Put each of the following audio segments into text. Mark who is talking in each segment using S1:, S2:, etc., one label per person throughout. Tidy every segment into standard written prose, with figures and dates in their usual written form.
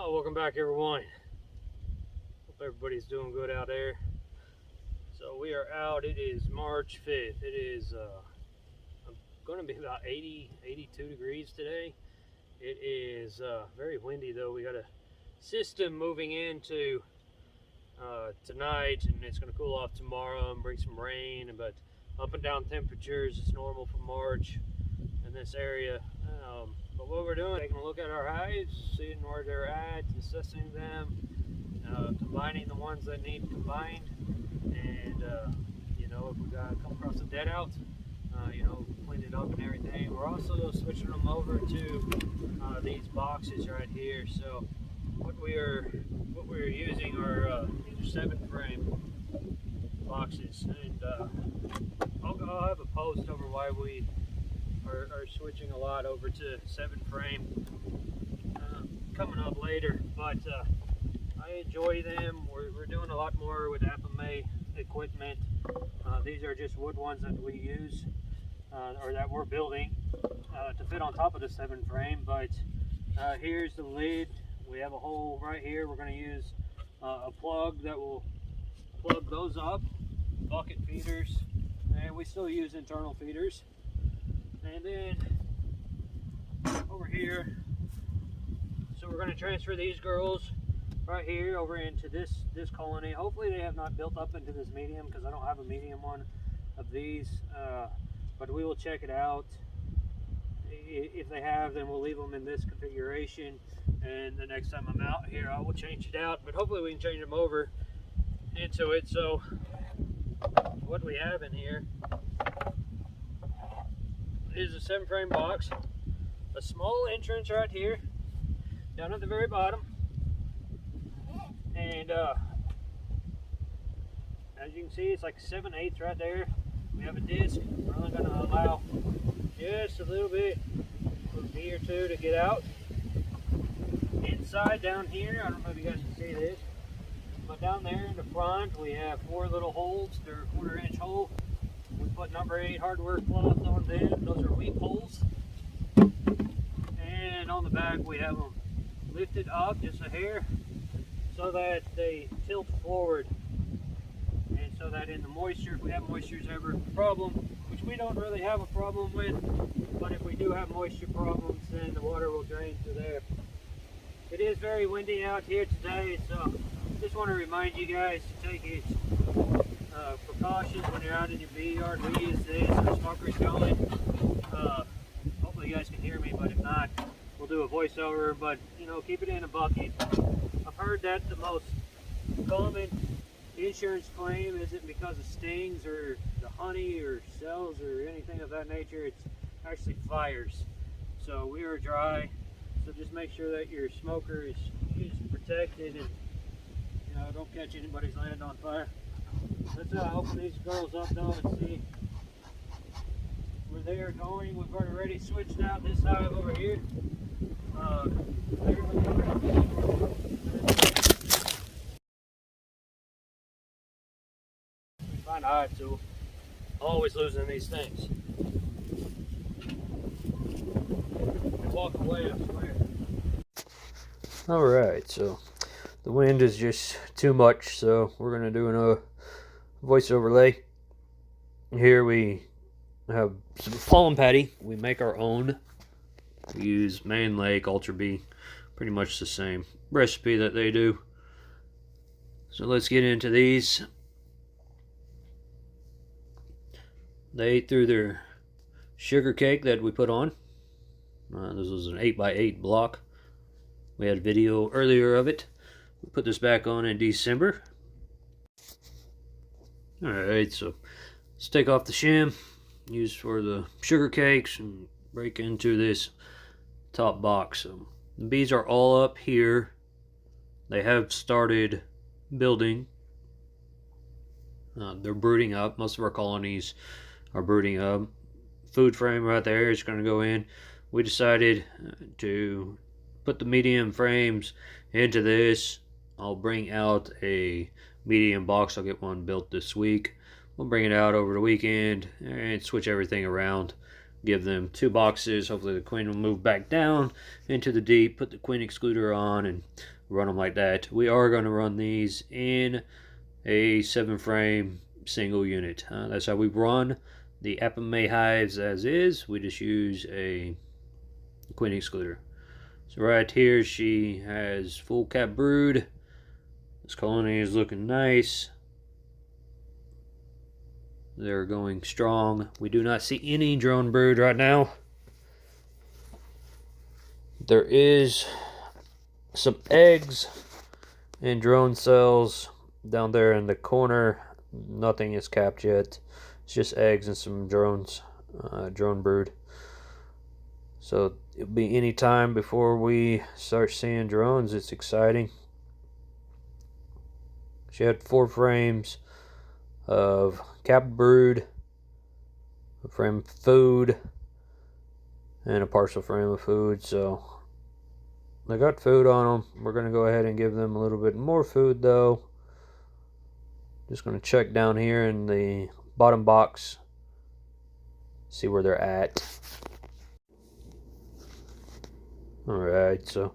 S1: Welcome back, everyone. Hope everybody's doing good out there. So we are out. It is March 5th. It is going to be about 82 degrees today. It is very windy though. We got a system moving into tonight, and it's going to cool off tomorrow and bring some rain, but up and down temperatures is normal for March in this area. But what we're doing, taking a look at our hives, seeing where they're at, assessing them, combining the ones that need combined, and you know, if we come across a dead out, you know, clean it up and everything. We're also switching them over to these boxes right here. So what we're using are these are 7-frame boxes, and I'll have a post over why we are switching a lot over to 7-frame coming up later. But I enjoy them. We're doing a lot more with FMA equipment. These are just wood ones that we use or that we're building to fit on top of the 7-frame. But here's the lid. We have a hole right here. We're going to use a plug that will plug those up, bucket feeders, and we still use internal feeders. And then over here, so we're going to transfer these girls right here over into this colony. Hopefully they have not built up into this medium, because I don't have a medium one of these, but we will check it out. If they have, then we'll leave them in this configuration, and the next time I'm out here I will change it out, but hopefully we can change them over into it. So what we have in here is a 7-frame box, a small entrance right here down at the very bottom, and as you can see, it's like 7/8 right there. We have a disc. We're only going to allow just a little bit, a bee or two, to get out. Inside down here, I don't know if you guys can see this, but down there in the front we have 4 little holes. They're a 1/4-inch hole. We put number 8 hardware cloth on them. Those are weep holes. And on the back we have them lifted up just a hair so that they tilt forward, and so that in the moisture, if we have moisture's ever a problem, which we don't really have a problem with, but if we do have moisture problems, then the water will drain through there. It is very windy out here today, so just want to remind you guys to take it precautions when you're out in your bee yard. We use this, our smoker's going. Hopefully you guys can hear me, but if not, we'll do a voiceover. But you know, keep it in a bucket. I've heard that the most common insurance claim isn't because of stings or the honey or cells or anything of that nature. It's actually fires. So we are dry, so just make sure that your smoker is protected, and you know, don't catch anybody's land on fire. Let's open these girls up though and see where they are going. We've already switched out this hive over here. Find a hive tool. Always losing these things. They walk away, I swear. Alright, so the wind is just too much, so we're going to do a voice overlay. Here we have some pollen patty. We make our own. We use Man Lake Ultra Bee, pretty much the same recipe that they do. So let's get into these. They ate through their sugar cake that we put on. This was an 8x8 block. We had a video earlier of it. We put this back on in December. Alright, so let's take off the shim used for the sugar cakes and break into this top box. So the bees are all up here. They have started building. They're brooding up. Most of our colonies are brooding up. Food frame right there is going to go in. We decided to put the medium frames into this. I'll bring out a medium box. I'll get one built this week. We'll bring it out over the weekend and switch everything around. Give them 2 boxes. Hopefully the queen will move back down into the deep. Put the queen excluder on and run them like that. We are going to run these in a 7-frame single unit. That's how we run the Apame hives as is. We just use a queen excluder. So right here she has full cap brood. This colony is looking nice. They're going strong. We do not see any drone brood right now. There is some eggs and drone cells down there in the corner. Nothing is capped yet. It's just eggs and some drone brood. So it'll be any time before we start seeing drones. It's exciting. She had 4 frames of capped brood, a frame of food, and a partial frame of food. So they got food on them. We're going to go ahead and give them a little bit more food though. Just going to check down here in the bottom box, see where they're at. Alright, so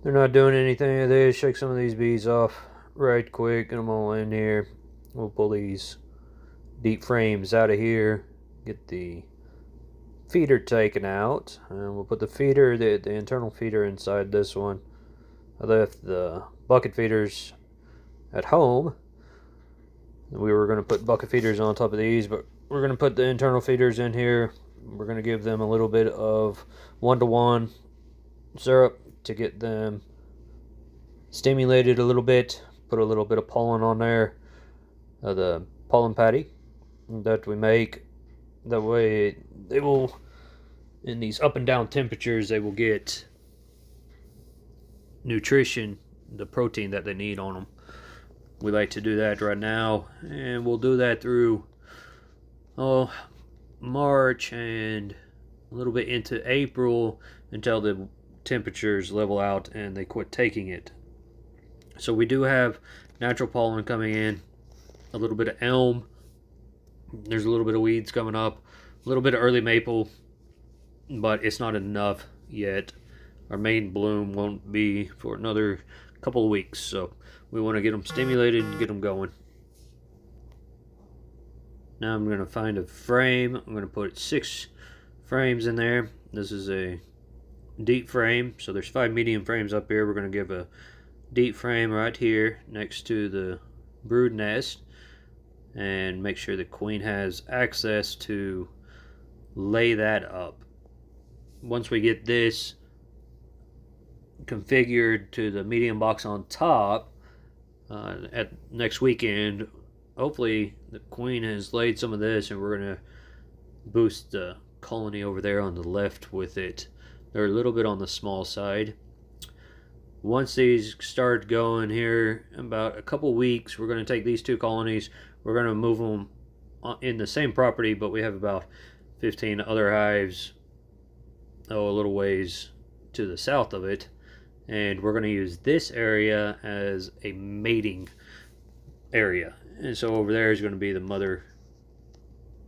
S1: they're not doing anything of this. Shake some of these bees off right quick, get them all in here. We'll pull these deep frames out of here, get the feeder taken out, and we'll put the feeder, the internal feeder inside this one. I left the bucket feeders at home. We were going to put bucket feeders on top of these, but we're going to put the internal feeders in here. We're going to give them a little bit of 1-to-1 syrup to get them stimulated a little bit. Put a little bit of pollen on there, the pollen patty that we make. That way they will, in these up and down temperatures, they will get nutrition, the protein that they need on them. We like to do that right now, and we'll do that through March and a little bit into April until the temperatures level out and they quit taking it. So we do have natural pollen coming in, a little bit of elm, there's a little bit of weeds coming up, a little bit of early maple, but it's not enough yet. Our main bloom won't be for another couple of weeks, so we want to get them stimulated and get them going. Now I'm going to find a frame. I'm going to put 6 frames in there. This is a deep frame, so there's 5 medium frames up here. We're going to give a deep frame right here next to the brood nest and make sure the queen has access to lay that up. Once we get this configured to the medium box on top, at next weekend, hopefully the queen has laid some of this and we're going to boost the colony over there on the left with it. They're a little bit on the small side. Once these start going here, in about a couple weeks, we're going to take these 2 colonies, we're going to move them in the same property, but we have about 15 other hives a little ways to the south of it, and we're going to use this area as a mating area. And so over there is going to be the mother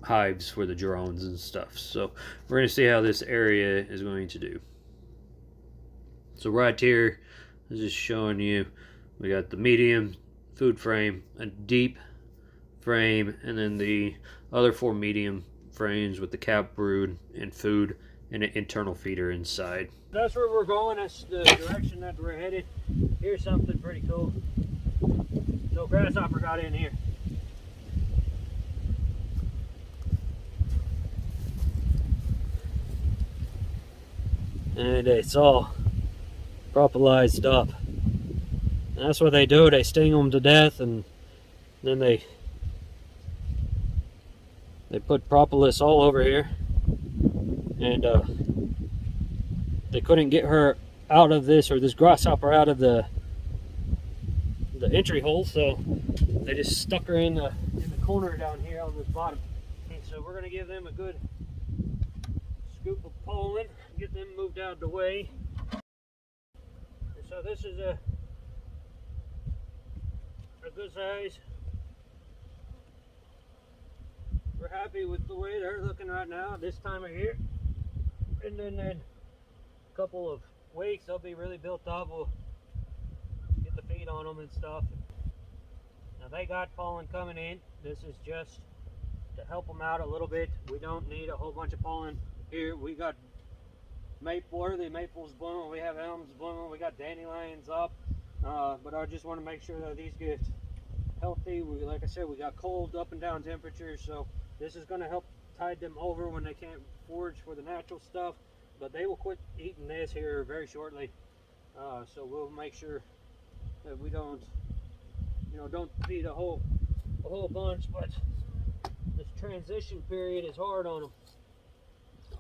S1: hives for the drones and stuff. So we're going to see how this area is going to do. So right here, I'm just showing you, we got the medium food frame, a deep frame, and then the other 4 medium frames with the cap brood and food and an internal feeder inside. That's where we're going. That's the direction that we're headed. Here's something pretty cool. So grasshopper got in here. And it's all propolized up. And that's what they do. They sting them to death, and then they put propolis all over here. And they couldn't get her out of this, or this grasshopper out of the entry hole, so they just stuck her in the corner down here on the bottom. And so we're going to give them a good scoop of pollen, get them moved out of the way. And so this is a good size. We're happy with the way they're looking right now this time of year. And then in a couple of weeks they'll be really built up. We'll feed on them and stuff. Now they got pollen coming in. This is just to help them out a little bit. We don't need a whole bunch of pollen here. We got early maples blooming, we have elms blooming, we got dandelions up, but I just want to make sure that these get healthy. Like I said, we got cold up and down temperatures, so this is going to help tide them over when they can't forage for the natural stuff, but they will quit eating this here very shortly. So we'll make sure that we don't feed a whole bunch, but this transition period is hard on them,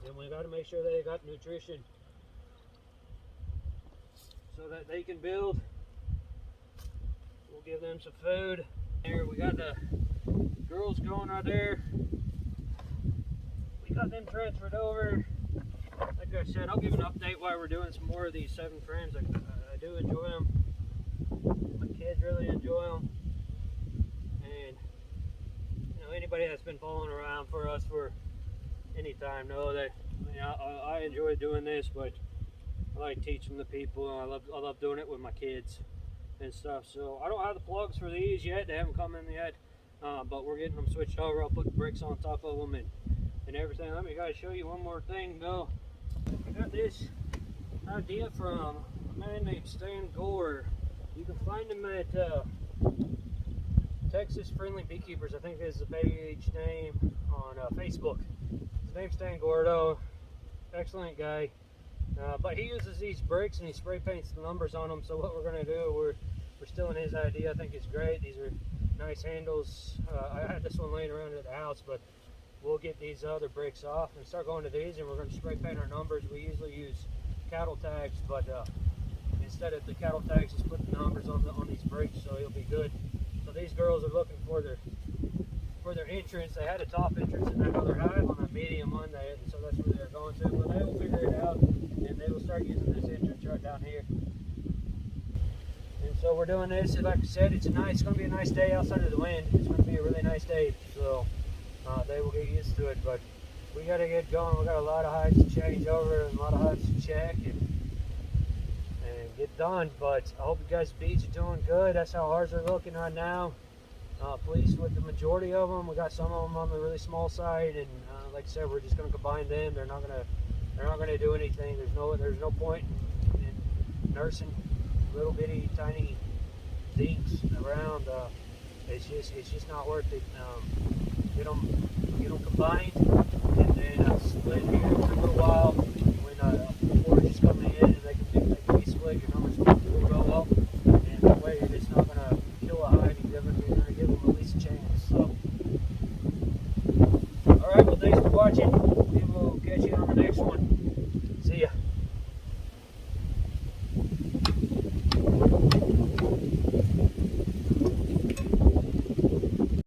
S1: and we got to make sure they got nutrition so that they can build. We'll give them some food. Here we got the girls going out there. We got them transferred over. Like I said, I'll give an update while we're doing some more of these 7 frames. I do enjoy them. My kids really enjoy them. And anybody that's been following around for us for any time know that I enjoy doing this, but I like teaching the people. I love doing it with my kids and stuff. So I don't have the plugs for these yet. They haven't come in yet, but we're getting them switched over. I'll put bricks on top of them and everything. Let me guys show you one more thing though. I got this idea from a man named Stan Gore. You can find him at Texas Friendly Beekeepers, I think is the page name on Facebook. His name's Stan Gordo, excellent guy. But he uses these bricks and he spray paints the numbers on them. So what we're going to do, we're stealing his idea. I think it's great. These are nice handles. I had this one laying around at the house, but we'll get these other bricks off and start going to these, and we're going to spray paint our numbers. We usually use cattle tags, but instead of the cattle tags, just put the numbers on these bricks, so it'll be good. So these girls are looking for their entrance. They had a top entrance in that other hive on a medium one, and so that's where they're going to. But they will figure it out, and they will start using this entrance right down here. And so we're doing this. Like I said, it's going to be a nice day outside of the wind. It's going to be a really nice day, so they will get used to it. But we got to get going. We got a lot of hives to change over and a lot of hives to check and get done. But I hope you guys' bees are doing good. That's how ours are looking right now. Pleased with the majority of them. We got some of them on the really small side, and like I said, we're just going to combine them. They're not going to do anything. There's no point in nursing little bitty tiny dinks around. It's just not worth it. Get them combined, and then split here for a little while. When forage is coming in, and they can be split, your numbers will go up, and that way you're just not going to kill a hive. You're going to give them at least a chance. So, all right, well, thanks for watching. We will catch you on the next one.